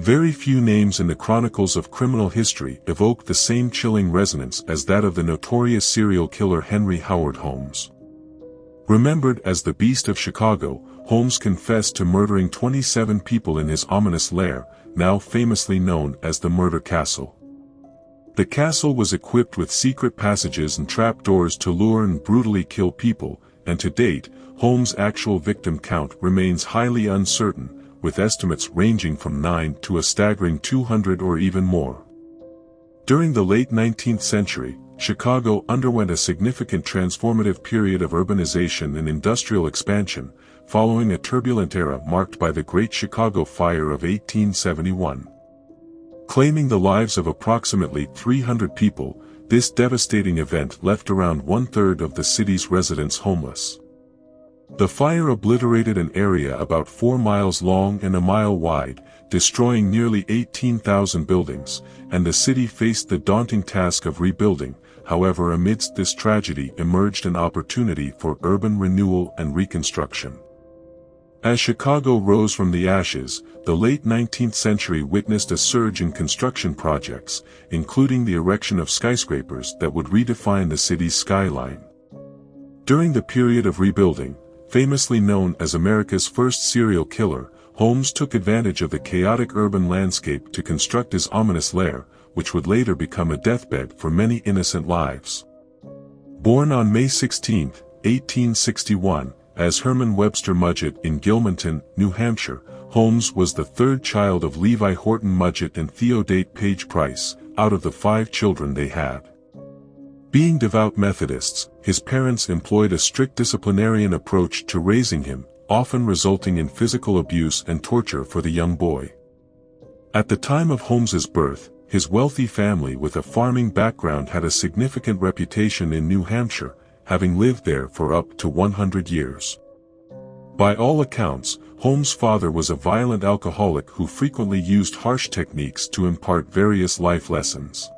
Very few names in the chronicles of criminal history evoke the same chilling resonance as that of the notorious serial killer Henry Howard Holmes. Remembered as the Beast of Chicago, Holmes confessed to murdering 27 people in his ominous lair, now famously known as the Murder Castle. The castle was equipped with secret passages and trapdoors to lure and brutally kill people, and to date, Holmes' actual victim count remains highly uncertain, with estimates ranging from 9 to a staggering 200 or even more. During the late 19th century, Chicago underwent a significant transformative period of urbanization and industrial expansion, following a turbulent era marked by the Great Chicago Fire of 1871. Claiming the lives of approximately 300 people, this devastating event left around one-third of the city's residents homeless. The fire obliterated an area about 4 miles long and a mile wide, destroying nearly 18,000 buildings, and the city faced the daunting task of rebuilding. However, amidst this tragedy emerged an opportunity for urban renewal and reconstruction. As Chicago rose from the ashes, the late 19th century witnessed a surge in construction projects, including the erection of skyscrapers that would redefine the city's skyline. During the period of rebuilding, famously known as America's first serial killer, Holmes took advantage of the chaotic urban landscape to construct his ominous lair, which would later become a deathbed for many innocent lives. Born on May 16, 1861, as Herman Webster Mudgett in Gilmanton, New Hampshire, Holmes was the third child of Levi Horton Mudgett and Theodate Page Price, out of the 5 children they had. Being devout Methodists, his parents employed a strict disciplinarian approach to raising him, often resulting in physical abuse and torture for the young boy. At the time of Holmes's birth, his wealthy family with a farming background had a significant reputation in New Hampshire, having lived there for up to 100 years. By all accounts, Holmes' father was a violent alcoholic who frequently used harsh techniques to impart various life lessons.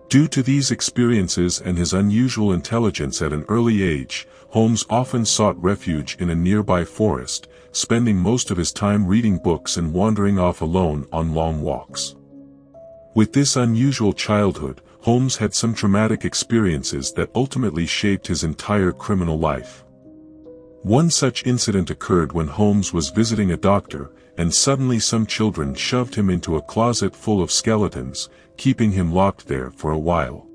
Due to these experiences and his unusual intelligence at an early age, Holmes often sought refuge in a nearby forest, spending most of his time reading books and wandering off alone on long walks. With this unusual childhood, Holmes had some traumatic experiences that ultimately shaped his entire criminal life. One such incident occurred when Holmes was visiting a doctor, and suddenly some children shoved him into a closet full of skeletons, keeping him locked there for a while.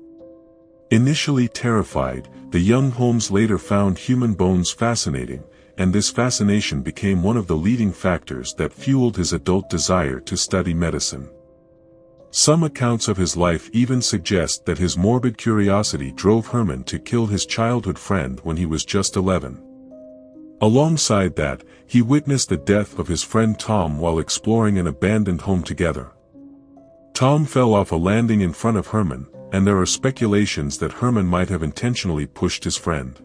Initially terrified, the young Holmes later found human bones fascinating, and this fascination became one of the leading factors that fueled his adult desire to study medicine. Some accounts of his life even suggest that his morbid curiosity drove Herman to kill his childhood friend when he was just 11. Alongside that, he witnessed the death of his friend Tom while exploring an abandoned home together. Tom fell off a landing in front of Herman, and there are speculations that Herman might have intentionally pushed his friend.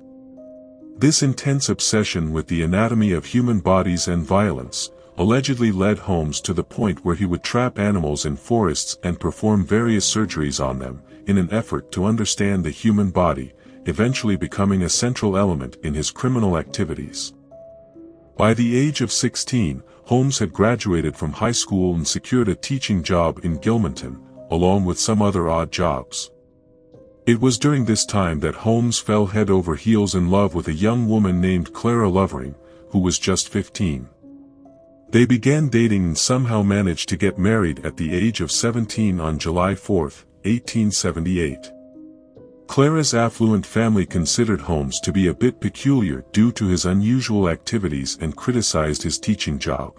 This intense obsession with the anatomy of human bodies and violence allegedly led Holmes to the point where he would trap animals in forests and perform various surgeries on them, in an effort to understand the human body, eventually becoming a central element in his criminal activities. By the age of 16, Holmes had graduated from high school and secured a teaching job in Gilmanton, along with some other odd jobs. It was during this time that Holmes fell head over heels in love with a young woman named Clara Lovering, who was just 15. They began dating and somehow managed to get married at the age of 17 on July 4, 1878. Clara's affluent family considered Holmes to be a bit peculiar due to his unusual activities and criticized his teaching job.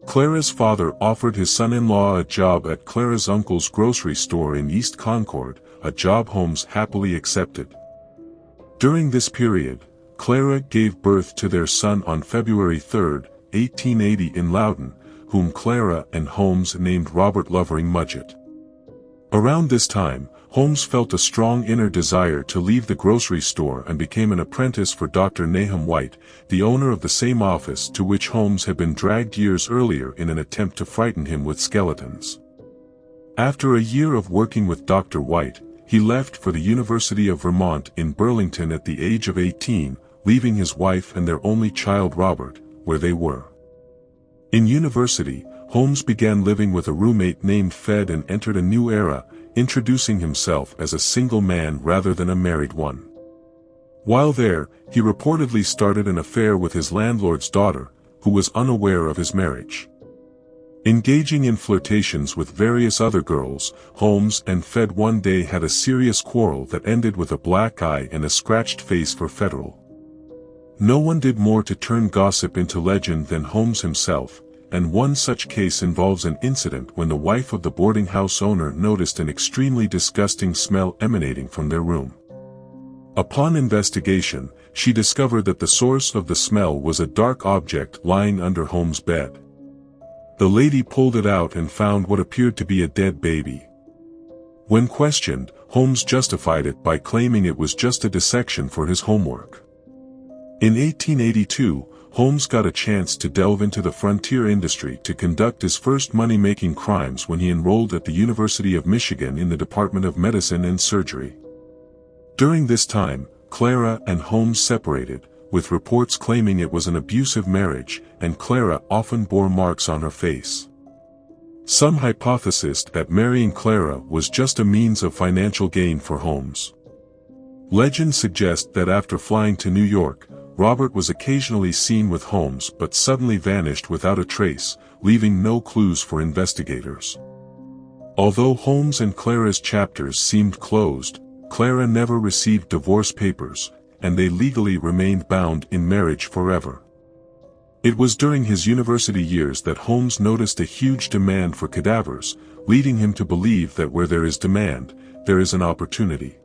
Clara's father offered his son-in-law a job at Clara's uncle's grocery store in East Concord, a job Holmes happily accepted. During this period, Clara gave birth to their son on February 3, 1880 in Loudon, whom Clara and Holmes named Robert Lovering Mudgett. Around this time, Holmes felt a strong inner desire to leave the grocery store and became an apprentice for Dr. Nahum White, the owner of the same office to which Holmes had been dragged years earlier in an attempt to frighten him with skeletons. After a year of working with Dr. White, he left for the University of Vermont in Burlington at the age of 18, leaving his wife and their only child Robert, where they were. In university, Holmes began living with a roommate named Fed and entered a new era, introducing himself as a single man rather than a married one. While there, he reportedly started an affair with his landlord's daughter, who was unaware of his marriage. Engaging in flirtations with various other girls, Holmes and Fed one day had a serious quarrel that ended with a black eye and a scratched face for Federal. No one did more to turn gossip into legend than Holmes himself, and one such case involves an incident when the wife of the boarding house owner noticed an extremely disgusting smell emanating from their room. Upon investigation, she discovered that the source of the smell was a dark object lying under Holmes' bed. The lady pulled it out and found what appeared to be a dead baby. When questioned, Holmes justified it by claiming it was just a dissection for his homework. In 1882, Holmes got a chance to delve into the frontier industry to conduct his first money-making crimes when he enrolled at the University of Michigan in the Department of Medicine and Surgery. During this time, Clara and Holmes separated, with reports claiming it was an abusive marriage, and Clara often bore marks on her face. Some hypothesized that marrying Clara was just a means of financial gain for Holmes. Legends suggest that after flying to New York, Robert was occasionally seen with Holmes but suddenly vanished without a trace, leaving no clues for investigators. Although Holmes and Clara's chapters seemed closed, Clara never received divorce papers, and they legally remained bound in marriage forever. It was during his university years that Holmes noticed a huge demand for cadavers, leading him to believe that where there is demand, there is an opportunity.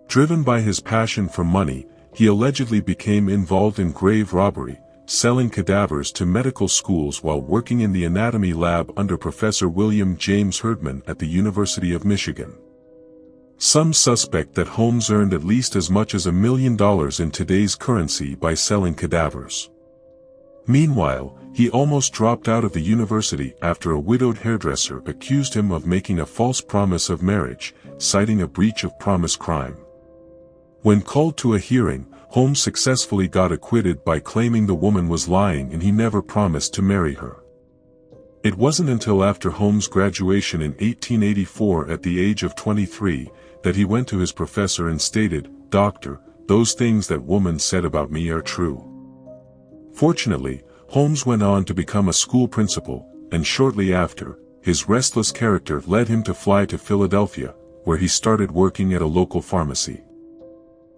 Driven by his passion for money, he allegedly became involved in grave robbery, selling cadavers to medical schools while working in the anatomy lab under Professor William James Herdman at the University of Michigan. Some suspect that Holmes earned at least as much as $1 million in today's currency by selling cadavers. Meanwhile, he almost dropped out of the university after a widowed hairdresser accused him of making a false promise of marriage, citing a breach of promise crime. When called to a hearing, Holmes successfully got acquitted by claiming the woman was lying and he never promised to marry her. It wasn't until after Holmes' graduation in 1884 at the age of 23, that he went to his professor and stated, "Doctor, those things that woman said about me are true." Fortunately, Holmes went on to become a school principal, and shortly after, his restless character led him to fly to Philadelphia, where he started working at a local pharmacy.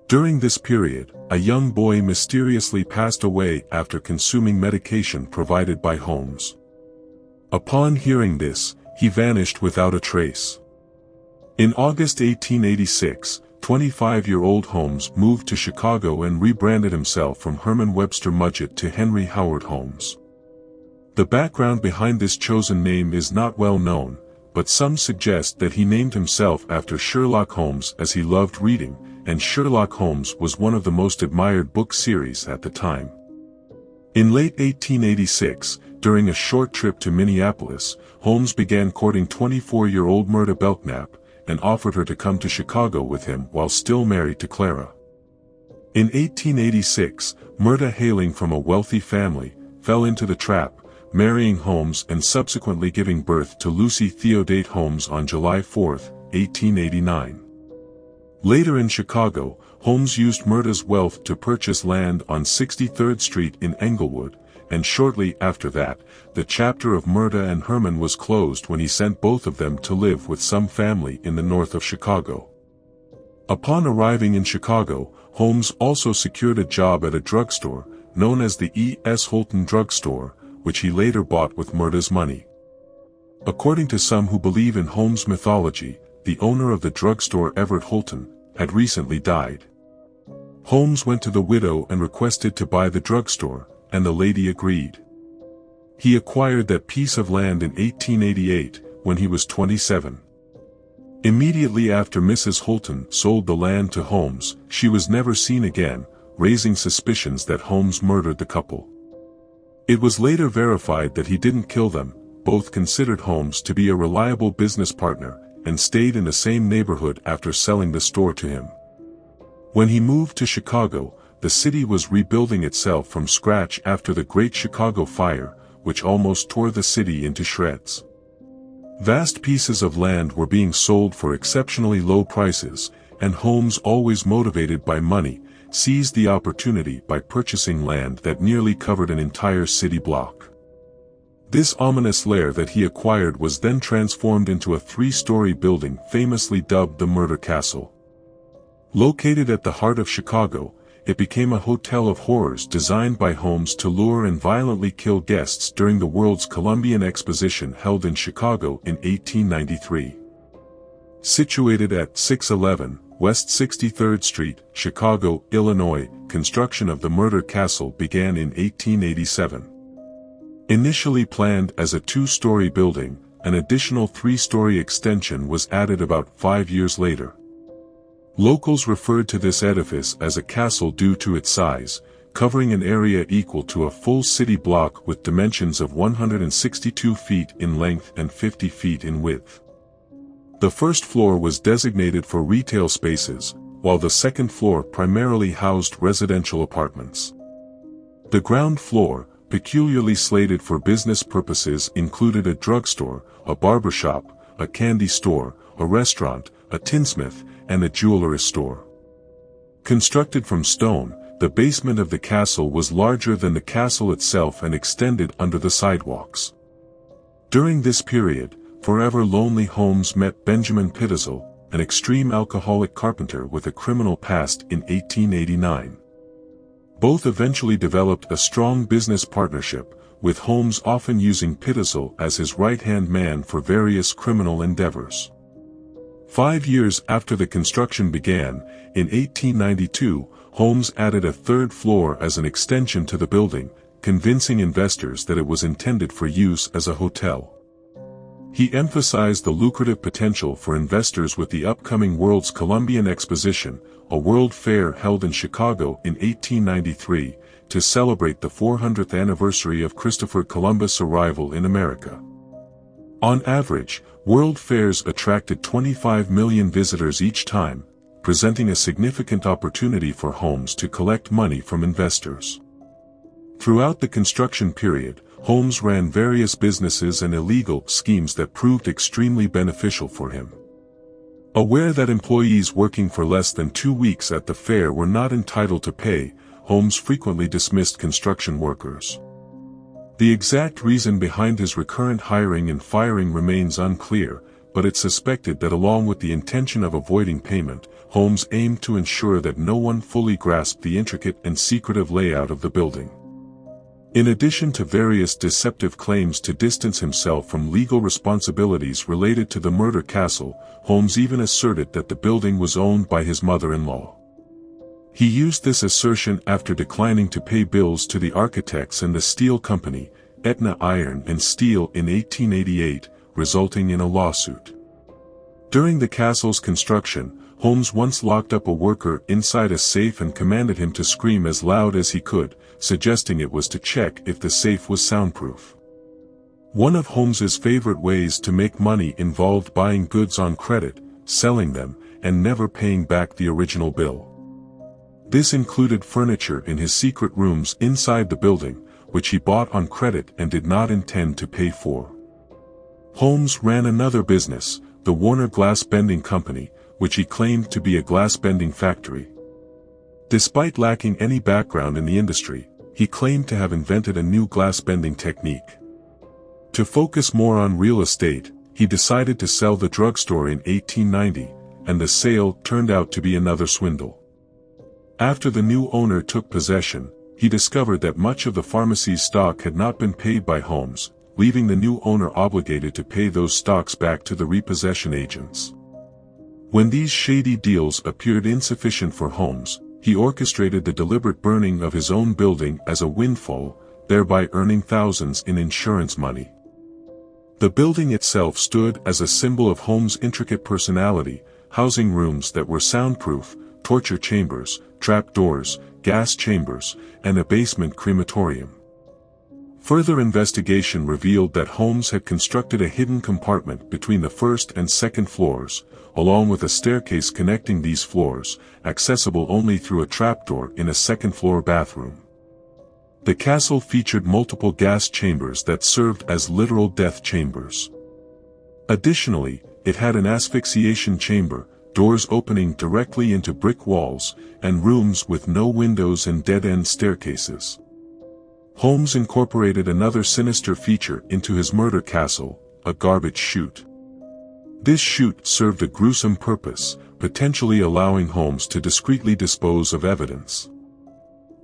During this period, a young boy mysteriously passed away after consuming medication provided by Holmes. Upon hearing this, he vanished without a trace. In August 1886, 25-year-old Holmes moved to Chicago and rebranded himself from Herman Webster Mudgett to Henry Howard Holmes. The background behind this chosen name is not well known, but some suggest that he named himself after Sherlock Holmes as he loved reading, and Sherlock Holmes was one of the most admired book series at the time. In late 1886, during a short trip to Minneapolis, Holmes began courting 24-year-old Myrta Belknap, and offered her to come to Chicago with him while still married to Clara. In 1886, Myrta, hailing from a wealthy family, fell into the trap, marrying Holmes and subsequently giving birth to Lucy Theodate Holmes on July 4, 1889. Later in Chicago, Holmes used Myrta's wealth to purchase land on 63rd Street in Englewood, and shortly after that, the chapter of Myrta and Herman was closed when he sent both of them to live with some family in the north of Chicago. Upon arriving in Chicago, Holmes also secured a job at a drugstore, known as the E. S. Holton Drug Store, which he later bought with Myrta's money. According to some who believe in Holmes' mythology, the owner of the drugstore, Everett Holton, had recently died. Holmes went to the widow and requested to buy the drugstore, and the lady agreed. He acquired that piece of land in 1888, when he was 27. Immediately after Mrs. Holton sold the land to Holmes, she was never seen again, raising suspicions that Holmes murdered the couple. It was later verified that he didn't kill them. Both considered Holmes to be a reliable business partner, and stayed in the same neighborhood after selling the store to him. When he moved to Chicago, the city was rebuilding itself from scratch after the Great Chicago Fire, which almost tore the city into shreds. Vast pieces of land were being sold for exceptionally low prices, and Holmes, always motivated by money, seized the opportunity by purchasing land that nearly covered an entire city block. This ominous lair that he acquired was then transformed into a 3-story building famously dubbed the Murder Castle. Located at the heart of Chicago, it became a hotel of horrors designed by Holmes to lure and violently kill guests during the World's Columbian Exposition held in Chicago in 1893. Situated at 611 West 63rd Street, Chicago, Illinois, construction of the Murder Castle began in 1887. Initially planned as a 2-story building, an additional 3-story extension was added about 5 years later. Locals referred to this edifice as a castle due to its size, covering an area equal to a full city block with dimensions of 162 feet in length and 50 feet in width. The first floor was designated for retail spaces, while the second floor primarily housed residential apartments. The ground floor, peculiarly slated for business purposes, included a drugstore, a barbershop, a candy store, a restaurant, a tinsmith, and a jewelry store. Constructed from stone, the basement of the castle was larger than the castle itself and extended under the sidewalks. During this period, forever lonely Holmes met Benjamin Pitezel, an extreme alcoholic carpenter with a criminal past, in 1889. Both eventually developed a strong business partnership, with Holmes often using Pitezel as his right-hand man for various criminal endeavors. 5 years after the construction began, in 1892, Holmes added a 3rd floor as an extension to the building, convincing investors that it was intended for use as a hotel. He emphasized the lucrative potential for investors with the upcoming World's Columbian Exposition, a world fair held in Chicago in 1893, to celebrate the 400th anniversary of Christopher Columbus' arrival in America. On average, world fairs attracted 25 million visitors each time, presenting a significant opportunity for Holmes to collect money from investors. Throughout the construction period, Holmes ran various businesses and illegal schemes that proved extremely beneficial for him. Aware that employees working for less than 2 weeks at the fair were not entitled to pay, Holmes frequently dismissed construction workers. The exact reason behind his recurrent hiring and firing remains unclear, but it's suspected that along with the intention of avoiding payment, Holmes aimed to ensure that no one fully grasped the intricate and secretive layout of the building. In addition to various deceptive claims to distance himself from legal responsibilities related to the Murder Castle, Holmes even asserted that the building was owned by his mother-in-law. He used this assertion after declining to pay bills to the architects and the steel company, Etna Iron and Steel, in 1888, resulting in a lawsuit. During the castle's construction, Holmes once locked up a worker inside a safe and commanded him to scream as loud as he could, suggesting it was to check if the safe was soundproof. One of Holmes's favorite ways to make money involved buying goods on credit, selling them, and never paying back the original bill. This included furniture in his secret rooms inside the building, which he bought on credit and did not intend to pay for. Holmes ran another business, the Warner Glass Bending Company, which he claimed to be a glass-bending factory. Despite lacking any background in the industry, he claimed to have invented a new glass-bending technique. To focus more on real estate, he decided to sell the drugstore in 1890, and the sale turned out to be another swindle. After the new owner took possession, he discovered that much of the pharmacy's stock had not been paid by Holmes, leaving the new owner obligated to pay those stocks back to the repossession agents. When these shady deals appeared insufficient for Holmes, he orchestrated the deliberate burning of his own building as a windfall, thereby earning thousands in insurance money. The building itself stood as a symbol of Holmes' intricate personality, housing rooms that were soundproof, torture chambers, trapdoors, gas chambers, and a basement crematorium. Further investigation revealed that Holmes had constructed a hidden compartment between the first and second floors, along with a staircase connecting these floors, accessible only through a trapdoor in a second-floor bathroom. The castle featured multiple gas chambers that served as literal death chambers. Additionally, it had an asphyxiation chamber, doors opening directly into brick walls, and rooms with no windows and dead-end staircases. Holmes incorporated another sinister feature into his murder castle, a garbage chute. This chute served a gruesome purpose, potentially allowing Holmes to discreetly dispose of evidence.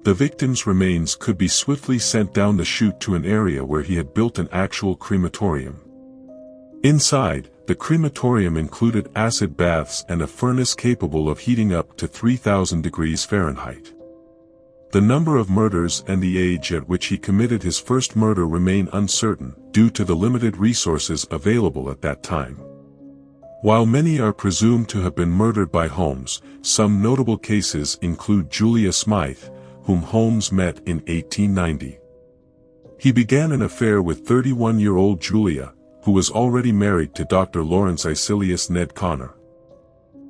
The victim's remains could be swiftly sent down the chute to an area where he had built an actual crematorium. Inside, the crematorium included acid baths and a furnace capable of heating up to 3,000 degrees Fahrenheit. The number of murders and the age at which he committed his first murder remain uncertain, due to the limited resources available at that time. While many are presumed to have been murdered by Holmes, some notable cases include Julia Smythe, whom Holmes met in 1890. He began an affair with 31-year-old Julia, who was already married to Dr. Lawrence Isilius Ned Connor.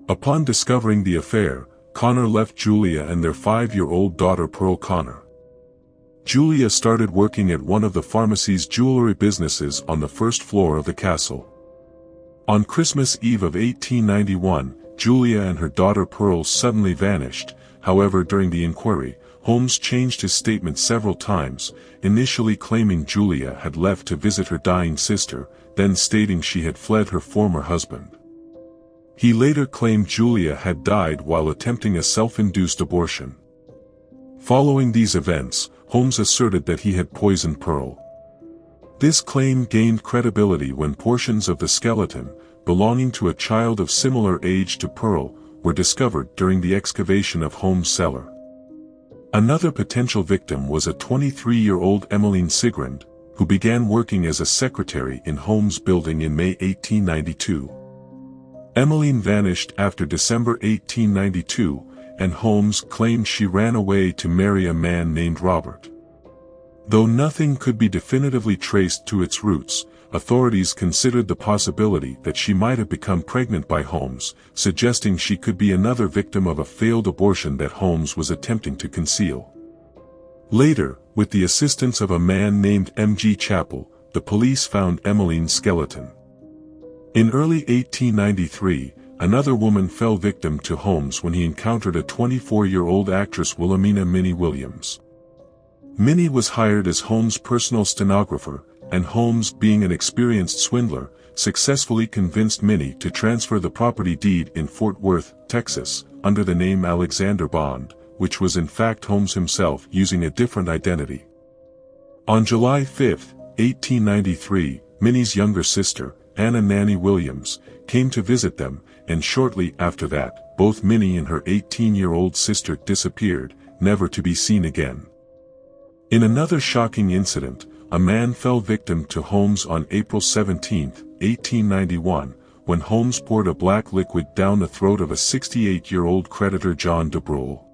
Upon discovering the affair, Connor left Julia and their 5-year-old daughter Pearl Connor. Julia started working at one of the pharmacy's jewelry businesses on the first floor of the castle. On Christmas Eve of 1891, Julia and her daughter Pearl suddenly vanished. However, during the inquiry, Holmes changed his statement several times, initially claiming Julia had left to visit her dying sister, then stating she had fled her former husband. He later claimed Julia had died while attempting a self-induced abortion. Following these events, Holmes asserted that he had poisoned Pearl. This claim gained credibility when portions of the skeleton, belonging to a child of similar age to Pearl, were discovered during the excavation of Holmes' cellar. Another potential victim was a 23-year-old Emmeline Sigrand, who began working as a secretary in Holmes' building in May 1892. Emmeline vanished after December 1892, and Holmes claimed she ran away to marry a man named Robert. Though nothing could be definitively traced to its roots, authorities considered the possibility that she might have become pregnant by Holmes, suggesting she could be another victim of a failed abortion that Holmes was attempting to conceal. Later, with the assistance of a man named M.G. Chappell, the police found Emmeline's skeleton. In early 1893, another woman fell victim to Holmes when he encountered a 24-year-old actress Wilhelmina Minnie Williams. Minnie was hired as Holmes' personal stenographer, and Holmes, being an experienced swindler, successfully convinced Minnie to transfer the property deed in Fort Worth, Texas, under the name Alexander Bond, which was in fact Holmes himself using a different identity. On July 5, 1893, Minnie's younger sister, Anna Nanny Williams, came to visit them, and shortly after that, both Minnie and her 18-year-old sister disappeared, never to be seen again. In another shocking incident, a man fell victim to Holmes on April 17, 1891, when Holmes poured a black liquid down the throat of a 68-year-old creditor John de Brule.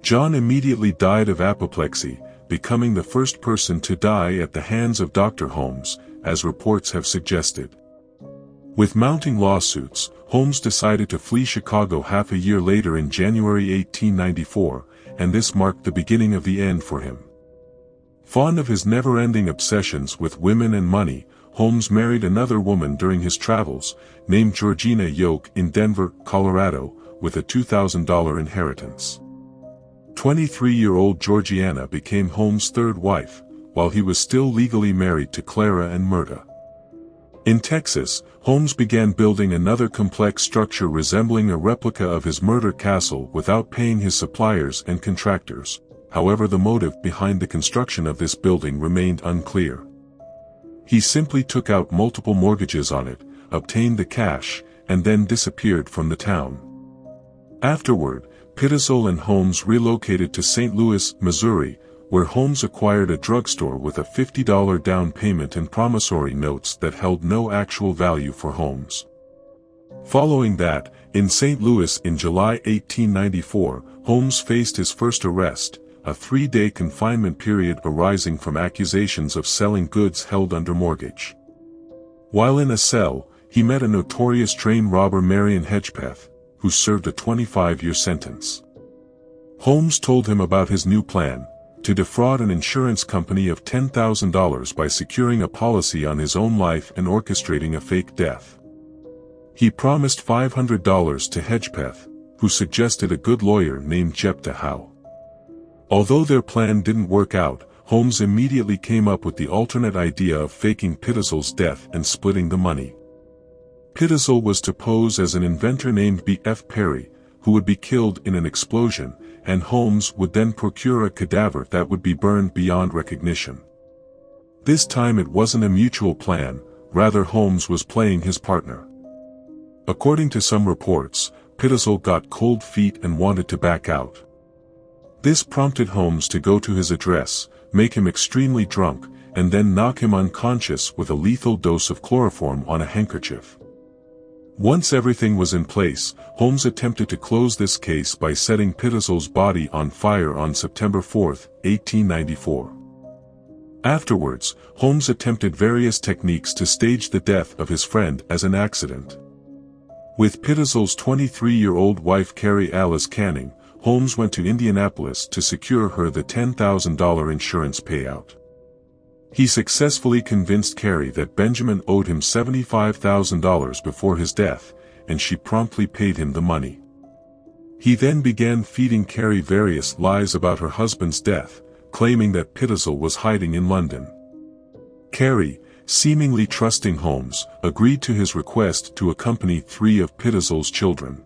John immediately died of apoplexy, becoming the first person to die at the hands of Dr. Holmes, as reports have suggested. With mounting lawsuits, Holmes decided to flee Chicago half a year later in January 1894, and this marked the beginning of the end for him. Fond of his never-ending obsessions with women and money, Holmes married another woman during his travels, named Georgina Yoke in Denver, Colorado, with a $2,000 inheritance. 23-year-old Georgiana became Holmes' third wife, while he was still legally married to Clara and Myrta. In Texas, Holmes began building another complex structure resembling a replica of his murder castle without paying his suppliers and contractors. However, the motive behind the construction of this building remained unclear. He simply took out multiple mortgages on it, obtained the cash, and then disappeared from the town. Afterward, Pitzel and Holmes relocated to St. Louis, Missouri, where Holmes acquired a drugstore with a $50 down payment and promissory notes that held no actual value for Holmes. Following that, in St. Louis in July 1894, Holmes faced his first arrest, a 3-day confinement period arising from accusations of selling goods held under mortgage. While in a cell, he met a notorious train robber Marion Hedgepeth, who served a 25-year sentence. Holmes told him about his new plan, to defraud an insurance company of $10,000 by securing a policy on his own life and orchestrating a fake death. He promised $500 to Hedgepeth, who suggested a good lawyer named Jepta Howe. Although their plan didn't work out, Holmes immediately came up with the alternate idea of faking Pittel's death and splitting the money. Pittel was to pose as an inventor named B.F. Perry, who would be killed in an explosion, and Holmes would then procure a cadaver that would be burned beyond recognition. This time it wasn't a mutual plan, rather Holmes was playing his partner. According to some reports, Pittel got cold feet and wanted to back out. This prompted Holmes to go to his address, make him extremely drunk, and then knock him unconscious with a lethal dose of chloroform on a handkerchief. Once everything was in place, Holmes attempted to close this case by setting Pittel's body on fire on September 4, 1894. Afterwards, Holmes attempted various techniques to stage the death of his friend as an accident. With Pittel's 23-year-old wife Carrie Alice Canning, Holmes went to Indianapolis to secure her the $10,000 insurance payout. He successfully convinced Carrie that Benjamin owed him $75,000 before his death, and she promptly paid him the money. He then began feeding Carrie various lies about her husband's death, claiming that Pittel was hiding in London. Carrie, seemingly trusting Holmes, agreed to his request to accompany 3 of Pittel's children.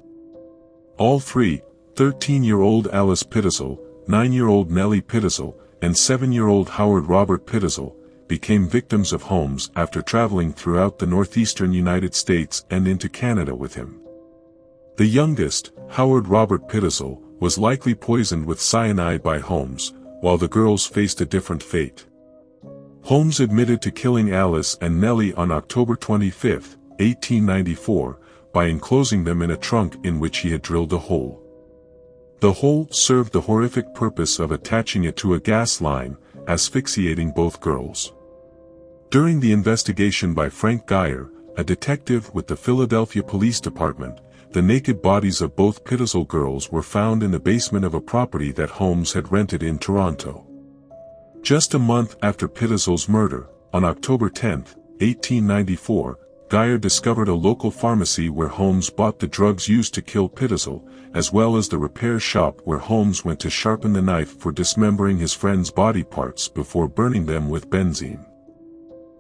All 3, 13-year-old Alice Pittel, 9-year-old Nellie Pittel, and 7-year-old Howard Robert Pittel, became victims of Holmes after traveling throughout the northeastern United States and into Canada with him. The youngest, Howard Robert Pittel, was likely poisoned with cyanide by Holmes, while the girls faced a different fate. Holmes admitted to killing Alice and Nellie on October 25, 1894, by enclosing them in a trunk in which he had drilled a hole. The hole served the horrific purpose of attaching it to a gas line, asphyxiating both girls. During the investigation by Frank Geyer, a detective with the Philadelphia Police Department, the naked bodies of both Pittel girls were found in the basement of a property that Holmes had rented in Toronto. Just a month after Pittel's murder, on October 10, 1894, Geyer discovered a local pharmacy where Holmes bought the drugs used to kill Pittel, as well as the repair shop where Holmes went to sharpen the knife for dismembering his friend's body parts before burning them with benzene.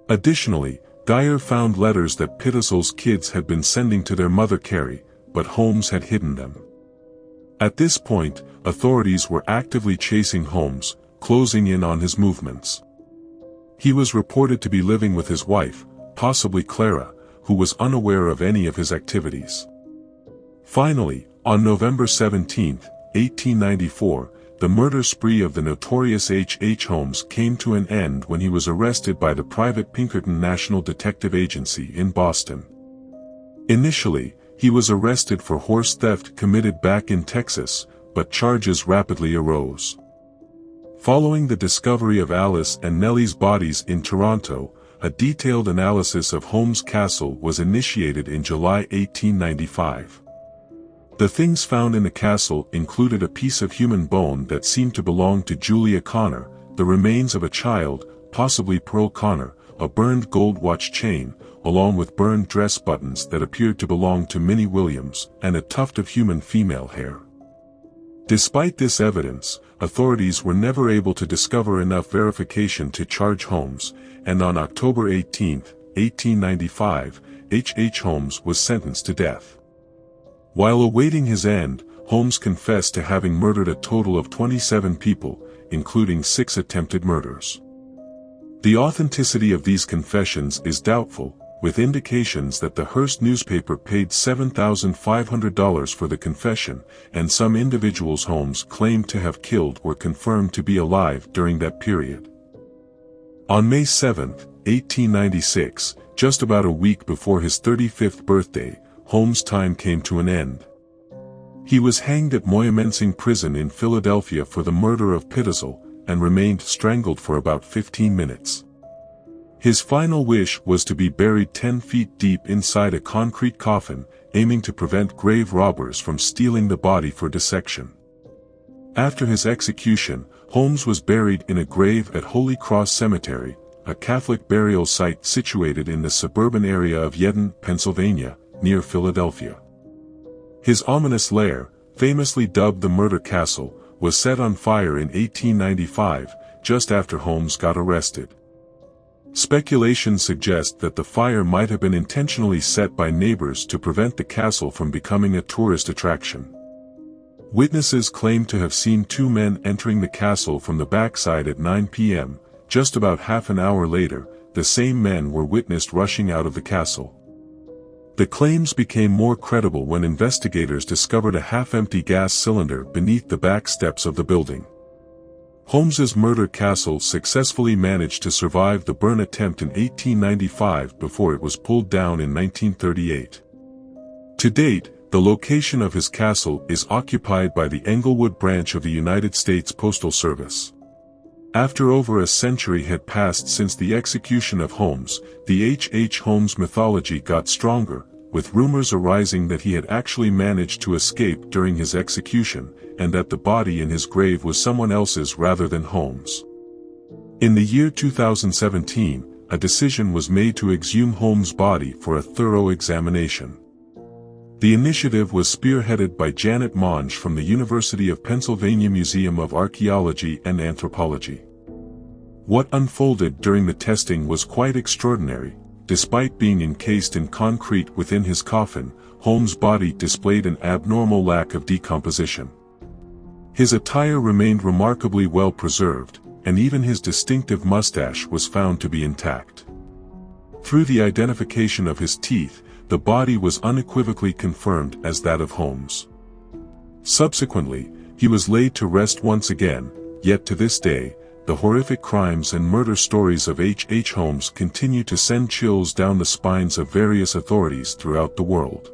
Additionally, Geyer found letters that Pittel's kids had been sending to their mother Carrie, but Holmes had hidden them. At this point, authorities were actively chasing Holmes, closing in on his movements. He was reported to be living with his wife, possibly Clara, who was unaware of any of his activities. Finally, on November 17, 1894, the murder spree of the notorious H. Holmes came to an end when he was arrested by the private Pinkerton National Detective Agency in Boston. Initially, he was arrested for horse theft committed back in Texas, but charges rapidly arose. Following the discovery of Alice and Nellie's bodies in Toronto, a detailed analysis of Holmes' castle was initiated in July 1895. The things found in the castle included a piece of human bone that seemed to belong to Julia Connor, the remains of a child, possibly Pearl Connor, a burned gold watch chain, along with burned dress buttons that appeared to belong to Minnie Williams, and a tuft of human female hair. Despite this evidence, authorities were never able to discover enough verification to charge Holmes, and on October 18, 1895, H. Holmes was sentenced to death. While awaiting his end, Holmes confessed to having murdered a total of 27 people, including 6 attempted murders. The authenticity of these confessions is doubtful, with indications that the Hearst newspaper paid $7,500 for the confession, and some individuals Holmes claimed to have killed were confirmed to be alive during that period. On May 7, 1896, just about a week before his 35th birthday, Holmes' time came to an end. He was hanged at Moyamensing Prison in Philadelphia for the murder of Pittel, and remained strangled for about 15 minutes. His final wish was to be buried 10 feet deep inside a concrete coffin, aiming to prevent grave robbers from stealing the body for dissection. After his execution, Holmes was buried in a grave at Holy Cross Cemetery, a Catholic burial site situated in the suburban area of Yeadon, Pennsylvania, near Philadelphia. His ominous lair, famously dubbed the Murder Castle, was set on fire in 1895, just after Holmes got arrested. Speculation suggests that the fire might have been intentionally set by neighbors to prevent the castle from becoming a tourist attraction. Witnesses claim to have seen two men entering the castle from the backside at 9 p.m., just about half an hour later, the same men were witnessed rushing out of the castle. The claims became more credible when investigators discovered a half-empty gas cylinder beneath the back steps of the building. Holmes's murder castle successfully managed to survive the burn attempt in 1895 before it was pulled down in 1938. To date, the location of his castle is occupied by the Englewood branch of the United States Postal Service. After over a century had passed since the execution of Holmes, the H. Holmes mythology got stronger, with rumors arising that he had actually managed to escape during his execution, and that the body in his grave was someone else's rather than Holmes'. In the year 2017, a decision was made to exhume Holmes' body for a thorough examination. The initiative was spearheaded by Janet Monge from the University of Pennsylvania Museum of Archaeology and Anthropology. What unfolded during the testing was quite extraordinary. Despite being encased in concrete within his coffin, Holmes' body displayed an abnormal lack of decomposition. His attire remained remarkably well preserved, and even his distinctive mustache was found to be intact. Through the identification of his teeth, the body was unequivocally confirmed as that of Holmes. Subsequently, he was laid to rest once again, yet to this day, the horrific crimes and murder stories of H. Holmes continue to send chills down the spines of various authorities throughout the world.